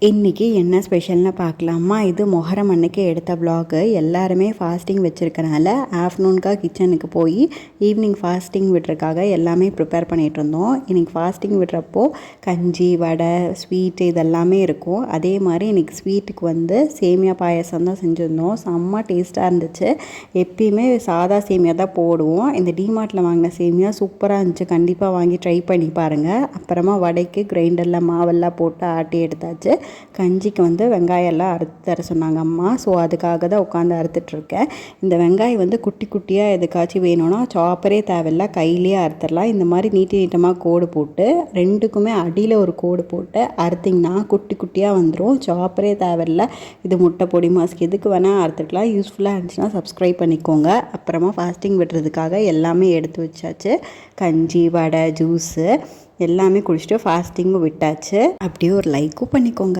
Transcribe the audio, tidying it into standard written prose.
இன்றைக்கி என்ன ஸ்பெஷல்னு பார்க்கலாமா. இது மொஹரம் அன்னைக்கு எடுத்த வ்ளாகு. எல்லாருமே ஃபாஸ்டிங் வச்சுருக்கனால ஆஃப்டர்நூனுக்காக கிச்சனுக்கு போய் ஈவினிங் ஃபாஸ்டிங் விடுறதுக்காக எல்லாமே ப்ரிப்பேர் பண்ணிகிட்டு இருந்தோம். இன்றைக்கி ஃபாஸ்டிங் விடுறப்போ கஞ்சி, வடை, ஸ்வீட்டு இதெல்லாமே இருக்கும். அதே மாதிரி இன்றைக்கி ஸ்வீட்டுக்கு சேமியா பாயசம் தான் செஞ்சுருந்தோம். செம்ம டேஸ்ட்டாக இருந்துச்சு. எப்பயுமே சாதா சேமியா தான் போடுவோம். இந்த டிமார்ட்டில் வாங்கின சேமியா சூப்பராக இருந்துச்சு. கண்டிப்பாக வாங்கி ட்ரை பண்ணி பாருங்கள். அப்புறமா வடைக்கு கிரைண்டரில் மாவெல்லாம் போட்டு ஆட்டி எடுத்தாச்சு. கஞ்சிக்கு வெங்காயம் எல்லாம் அறுத்து தர சொன்னாங்க அம்மா. ஸோ அதுக்காக தான் உட்காந்து அறுத்துட்ருக்கேன். இந்த வெங்காயம் குட்டி குட்டியாக எதுக்காச்சும் வேணும்னா சாப்பரே தேவையில்ல, கையிலேயே அறுத்துடலாம். இந்த மாதிரி நீட்டமாக கோடு போட்டு ரெண்டுக்குமே அடியில் ஒரு கோடு போட்டு அறுத்திங்கன்னா குட்டி குட்டியாக வந்துடும். சாப்பரே தேவையில்ல. இது முட்டை பொடி மாஸ்க் எதுக்கு வேணால் அறுத்துக்கலாம். யூஸ்ஃபுல்லாக இருந்துச்சுன்னா சப்ஸ்கிரைப் பண்ணிக்கோங்க. அப்புறமா ஃபாஸ்டிங் விடுறதுக்காக எல்லாமே எடுத்து வச்சாச்சு. கஞ்சி, வடை, ஜூஸு எல்லாமே குடிச்சிட்டு ஃபாஸ்டிங்கும் விட்டாச்சு. அப்படியே ஒரு லைக்கும் பண்ணிக்கோங்க.